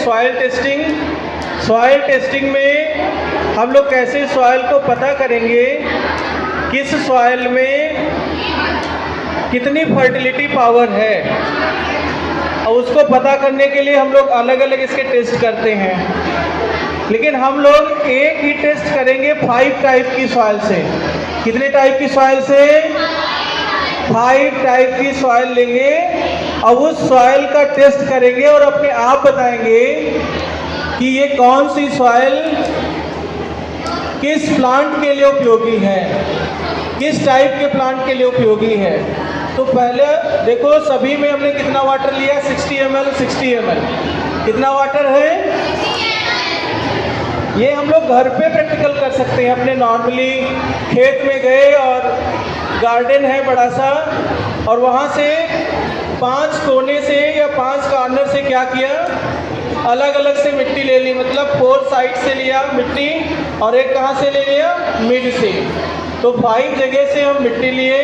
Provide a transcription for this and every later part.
Soil testing. Soil testing में हम लोग कैसे सॉइल को पता करेंगे किस सॉइल में कितनी फर्टिलिटी पावर है, और उसको पता करने के लिए हम लोग अलग अलग इसके टेस्ट करते हैं। लेकिन हम लोग एक ही टेस्ट करेंगे 5 टाइप की सॉइल से। कितने टाइप की सॉइल से? 5 टाइप की सॉइल लेंगे और उस सॉइल का टेस्ट करेंगे और अपने आप बताएंगे कि ये कौन सी सॉइल किस प्लांट के लिए उपयोगी है, किस टाइप के प्लांट के लिए उपयोगी है। तो पहले देखो, सभी में हमने कितना वाटर लिया? 60 ml 60 ml। कितना वाटर है? ये हम लोग घर पे प्रैक्टिकल कर सकते हैं। अपने नॉर्मली खेत में गए और गार्डन है बड़ा सा, और वहाँ से 5 कोने से या 5 कॉर्नर से क्या किया, अलग अलग से मिट्टी ले ली। मतलब 4 साइड से लिया मिट्टी, और एक कहाँ से ले लिया? मिड से। तो 5 जगह से हम मिट्टी लिए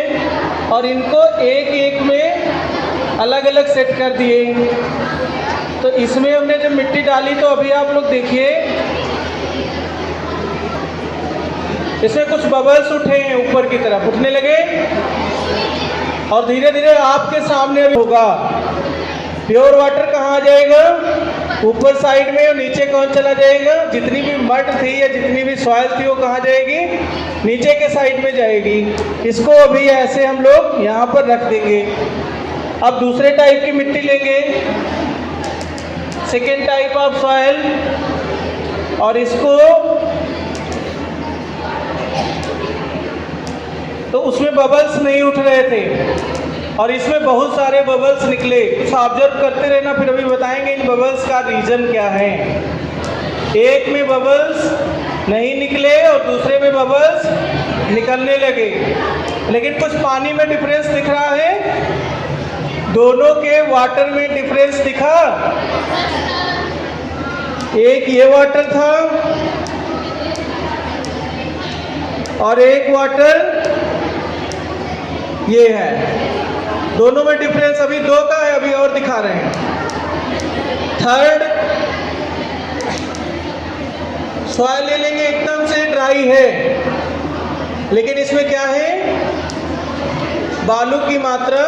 और इनको एक एक में अलग अलग सेट कर दिए। तो इसमें हमने जब मिट्टी डाली तो अभी आप लोग देखिए, इसमें कुछ बबल्स उठे हैं, ऊपर की तरफ उठने लगे, और धीरे धीरे आपके सामने होगा। प्योर वाटर कहाँ आ जाएगा? ऊपर साइड में। और नीचे कौन चला जाएगा? जितनी भी मड थी या जितनी भी सॉइल थी वो कहाँ जाएगी? नीचे के साइड में जाएगी। इसको अभी ऐसे हम लोग यहाँ पर रख देंगे। अब दूसरे टाइप की मिट्टी लेंगे, सेकेंड टाइप ऑफ सॉइल, और इसको तो उसमें बबल्स नहीं उठ रहे थे और इसमें बहुत सारे बबल्स निकले। कुछ ऑब्जर्व करते रहना, फिर अभी बताएंगे इन बबल्स का रीज़न क्या है। एक में बबल्स नहीं निकले और दूसरे में बबल्स निकलने लगे, लेकिन कुछ पानी में डिफरेंस दिख रहा है। दोनों के वाटर में डिफरेंस दिखा। एक ये वाटर था और एक वाटर ये है। दोनों में डिफरेंस अभी 2 का है, अभी और दिखा रहे हैं। थर्ड सॉइल ले लेंगे, एकदम से ड्राई है, लेकिन इसमें क्या है? बालू की मात्रा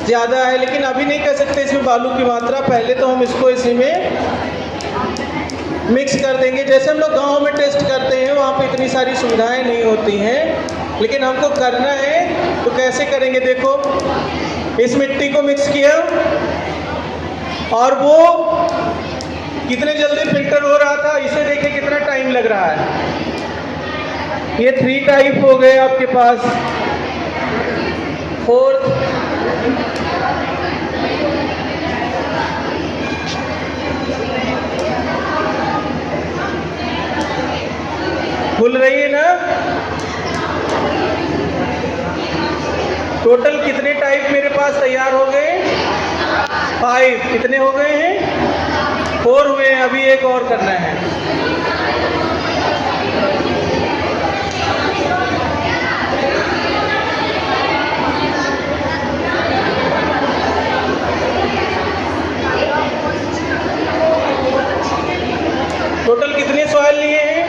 ज़्यादा है। लेकिन अभी नहीं कह सकते इसमें बालू की मात्रा, पहले तो हम इसको इसी में मिक्स कर देंगे। जैसे हम लोग गांव में टेस्ट करते हैं, वहाँ पे इतनी सारी सुविधाएं नहीं होती हैं, लेकिन हमको करना है तो कैसे करेंगे? देखो, इस मिट्टी को मिक्स किया और वो कितने जल्दी फिल्टर हो रहा था, इसे देखिए कितना टाइम लग रहा है। ये 3 टाइप हो गए आपके पास। फोर्थ खुल रही है ना? टोटल कितने टाइप मेरे पास तैयार हो गए? 5। कितने हो गए हैं? 4 हुए हैं। अभी एक और करना है। टोटल कितने सॉइल लिए हैं?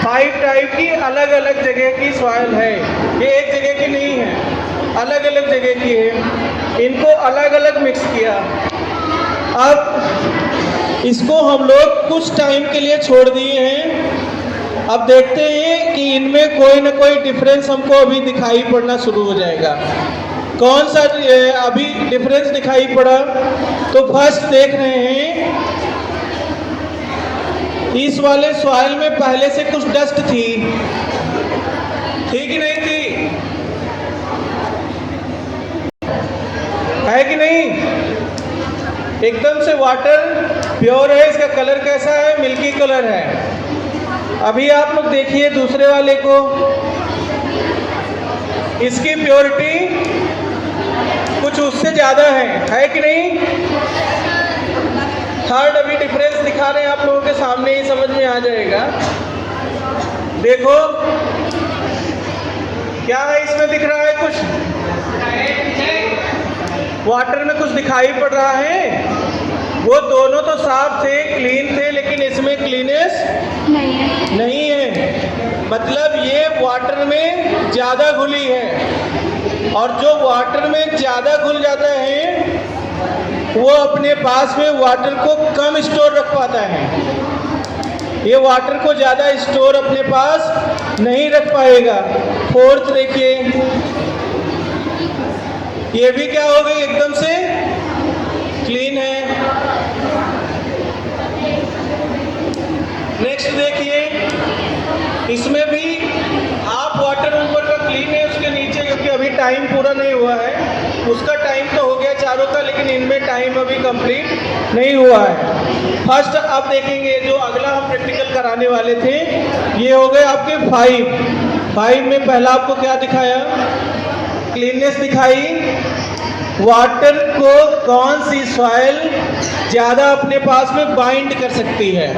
5 टाइप की अलग अलग जगह की सॉइल है। ये एक जगह की नहीं है, अलग अलग जगह की है। इनको अलग अलग मिक्स किया। अब इसको हम लोग कुछ टाइम के लिए छोड़ दिए हैं। अब देखते हैं कि इनमें कोई ना कोई डिफरेंस हमको अभी दिखाई पड़ना शुरू हो जाएगा। कौन सा अभी डिफरेंस दिखाई पड़ा? तो फर्स्ट देख रहे हैं, इस वाले सॉइल में पहले से कुछ डस्ट थी कि नहीं थी? है कि नहीं? एकदम से वाटर प्योर है। इसका कलर कैसा है? मिल्की कलर है। अभी आप लोग देखिए दूसरे वाले को, इसकी प्योरिटी कुछ उससे ज़्यादा है कि नहीं? थर्ड अभी डिफरेंस दिखा रहे हैं आप लोगों के सामने, ही समझ में आ जाएगा। देखो क्या है, इसमें दिख रहा है कुछ, वाटर में कुछ दिखाई पड़ रहा है। वो दोनों साफ थे, क्लीन थे, लेकिन इसमें क्लीनेस नहीं है। मतलब ये वाटर में ज़्यादा घुली है, और जो वाटर में ज़्यादा घुल जाता है वो अपने पास में वाटर को कम स्टोर रख पाता है। ये वाटर को ज़्यादा स्टोर अपने पास नहीं रख पाएगा। फोर्थ देखिए, ये भी क्या हो गई, एकदम से क्लीन है। नेक्स्ट देखिए, इसमें भी आप वाटर ऊपर का क्लीन है, उसके नीचे क्योंकि अभी टाइम पूरा नहीं हुआ है, उसका टाइम तो हो गया चारों का, लेकिन इनमें टाइम अभी कंप्लीट नहीं हुआ है। फर्स्ट अब देखेंगे, जो अगला हम प्रैक्टिकल कराने वाले थे, ये हो गए आपके 5 में पहला आपको क्या दिखाया, क्लीननेस दिखाई। वाटर को कौन सी सॉइल ज़्यादा अपने पास में बाइंड कर सकती है,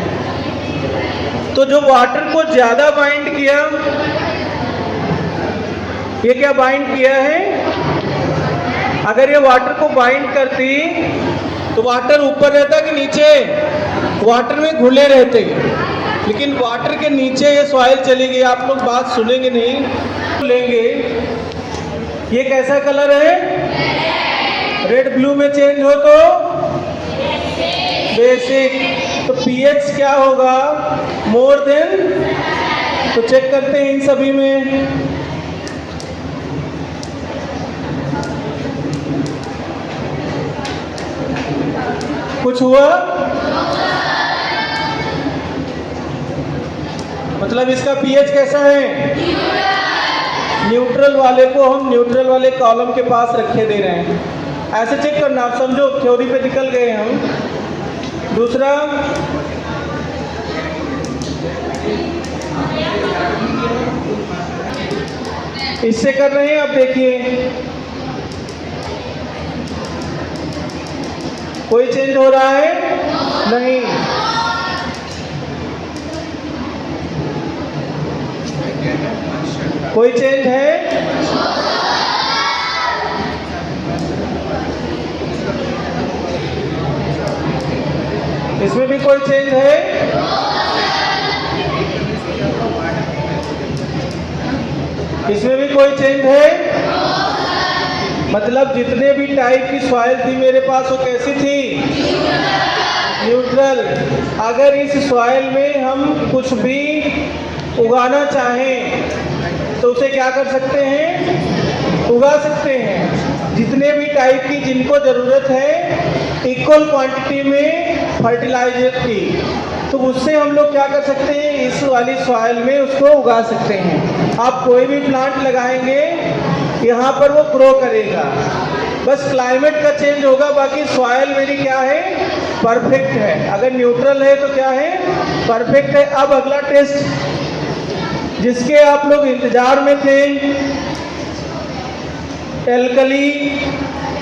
तो जो वाटर को ज़्यादा बाइंड किया, ये क्या बाइंड किया है, अगर ये वाटर को बाइंड करती तो वाटर ऊपर रहता कि नीचे, वाटर में घुले रहते, लेकिन वाटर के नीचे ये सॉइल चली गई। आप लोग बात सुनेंगे नहीं, लेंगे। ये कैसा कलर है, रेड ब्लू में चेंज हो तो बेसिक, तो पीएच क्या होगा, मोर देन। तो चेक करते हैं इन सभी में। कुछ हुआ, मतलब इसका पीएच कैसा है, न्यूट्रल वाले को हम न्यूट्रल वाले कॉलम के पास रखे दे रहे हैं। ऐसे चेक करना, आप समझो थ्योरी पे निकल गए हम। दूसरा, इससे कर रहे हैं। अब देखिए कोई चेंज हो रहा है, नहीं। कोई चेंज है, इसमें भी कोई चेंज है, इसमें भी कोई चेंज है। मतलब जितने भी टाइप की सॉइल थी मेरे पास, वो कैसी थी, न्यूट्रल। अगर इस सॉइल में हम कुछ भी उगाना चाहें तो उसे क्या कर सकते हैं, उगा सकते हैं। जितने भी टाइप की जिनको ज़रूरत है इक्वल क्वांटिटी में फर्टिलाइजर की, तो उससे हम लोग क्या कर सकते हैं, इस वाली सॉइल में उसको उगा सकते हैं। आप कोई भी प्लांट लगाएंगे यहाँ पर वो ग्रो करेगा, बस क्लाइमेट का चेंज होगा, बाकी सॉइल मेरी क्या है, परफेक्ट है। अगर न्यूट्रल है तो क्या है, परफेक्ट है। अब अगला टेस्ट जिसके आप लोग इंतजार में थे, एल्कली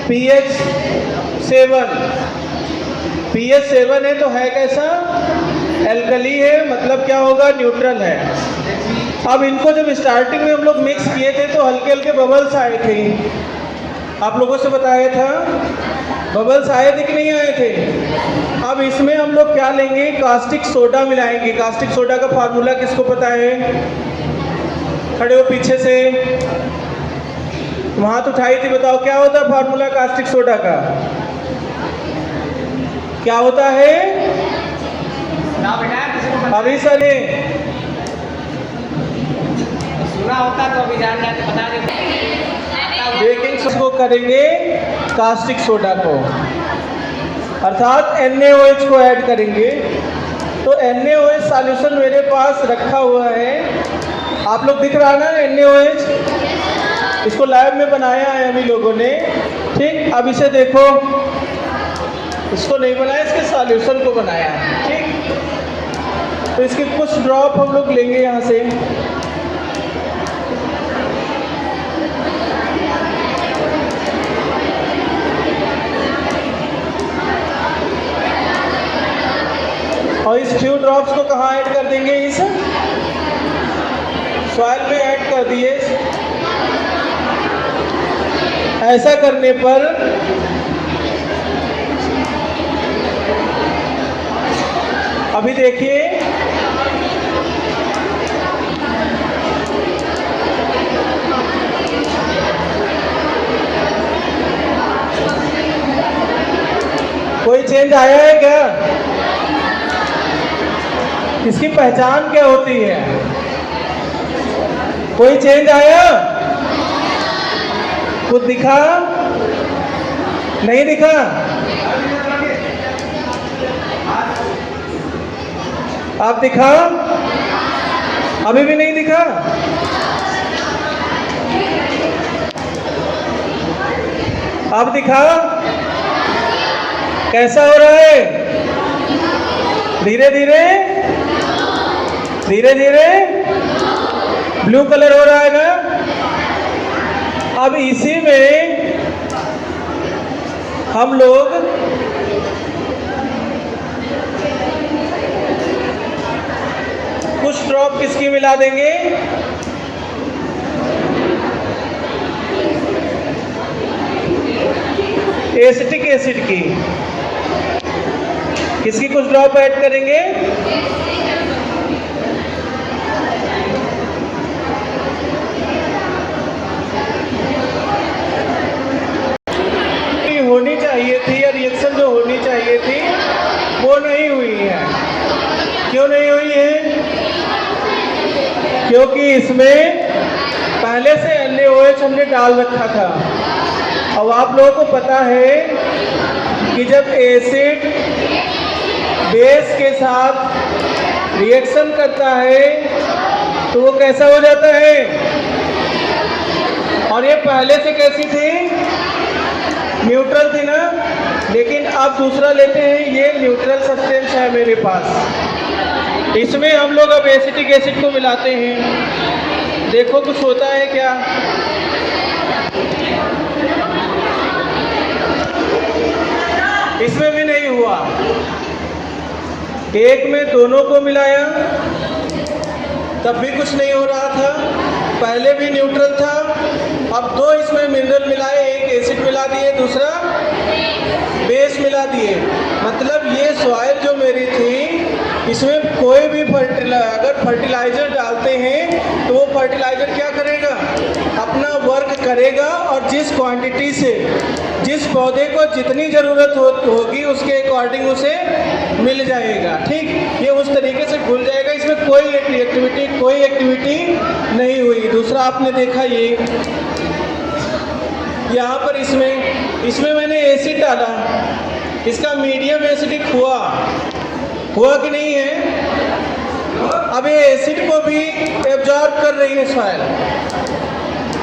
pH 7, pH 7 है तो है कैसा, एल्कली है, मतलब क्या होगा, न्यूट्रल है। अब इनको जब स्टार्टिंग में हम लोग मिक्स किए थे तो हल्के हल्के बबल्स आए थे, आप लोगों से बताया था, बबल्स आए थे कि नहीं आए थे। अब इसमें हम लोग क्या लेंगे, कास्टिक सोडा मिलाएंगे। कास्टिक सोडा का फार्मूला किसको पता है, खड़े हो पीछे से, वहां तो उठाई थी, बताओ क्या होता है फार्मूला कास्टिक सोडा का, क्या होता है, अभी सर सुना होता तो अभी जान जाते, बता देते। बेकिंग को करेंगे कास्टिक सोडा को, अर्थात NaOH को ऐड करेंगे। तो NaOH सॉल्यूशन मेरे पास रखा हुआ है, आप लोग दिख रहा ना NaOH, इसको लैब में बनाया है अभी लोगों ने, ठीक। अब इसे देखो, इसको नहीं बनाया, इसके सॉल्यूशन को बनाया है, ठीक। तो इसके कुछ ड्रॉप हम लोग लेंगे यहाँ से, और इस फ्यू ड्रॉप्स को कहाँ ऐड कर देंगे, इस सॉइल में ऐड कर दिए। ऐसा करने पर अभी देखिए कोई चेंज आया है क्या? इसकी पहचान क्या होती है? कोई चेंज आया? कुछ दिखा? नहीं दिखा? आप दिखा? अभी भी नहीं दिखा? अब दिखा? कैसा हो रहा है? धीरे धीरे धीरे धीरे ब्लू कलर हो रहा है ना? अब इसी में हम लोग कुछ ड्रॉप किसकी मिला देंगे? एसिटिक एसिड की। किसकी कुछ ड्रॉप ऐड करेंगे? होनी चाहिए थी या रिएक्शन जो होनी चाहिए थी वो नहीं हुई है। क्यों नहीं हुई है? क्योंकि इसमें पहले से NaOH हमने डाल रखा था। अब आप लोगों को पता है कि जब एसिड बेस के साथ रिएक्शन करता है तो वो कैसा हो जाता है? और ये पहले से कैसी थी? न्यूट्रल थी ना। लेकिन अब दूसरा लेते हैं, ये न्यूट्रल सब्सटेंस है मेरे पास। इसमें हम लोग अब एसिटिक एसिड को मिलाते हैं। देखो कुछ होता है क्या? इसमें भी नहीं हुआ। एक में दोनों को मिलाया तब भी कुछ नहीं हो रहा था। पहले भी न्यूट्रल था। अब दो इसमें मिनरल मिलाए, एक एसिड मिला दिए, दूसरा बेस मिला दिए। मतलब ये सॉइल जो मेरी थी इसमें कोई भी अगर फर्टिलाइज़र डालते हैं तो वो फर्टिलाइज़र क्या करेगा? अपना वर्क करेगा और जिस क्वांटिटी से जिस पौधे को जितनी ज़रूरत होगी उसके अकॉर्डिंग उसे मिल जाएगा। ठीक, ये उस तरीके से घुल जाएगा। इसमें कोई एक्टिविटी नहीं हुई। दूसरा आपने देखा ये यहाँ पर इसमें मैंने एसिड डाला, इसका मीडियम एसिडिक हुआ कि नहीं है? अब ये एसिड को भी एब्जॉर्ब कर रही है सॉइल,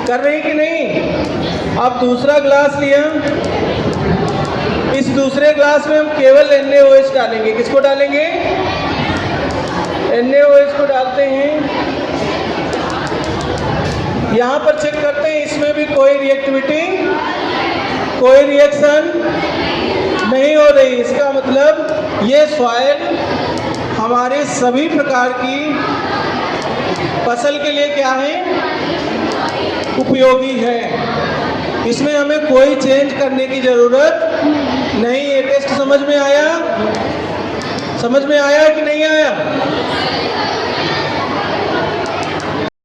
कर रही कि नहीं? अब दूसरा ग्लास लिया, इस दूसरे ग्लास में हम केवल NaOH डालेंगे। किसको डालेंगे? NaOH को डालते हैं। यहाँ पर चेक करते हैं, इसमें भी कोई रिएक्टिविटी, कोई रिएक्शन नहीं हो रही। इसका मतलब ये सॉइल हमारे सभी प्रकार की फसल के लिए क्या है? उपयोगी है। इसमें हमें कोई चेंज करने की ज़रूरत नहीं है। टेस्ट समझ में आया? समझ में आया कि नहीं आया?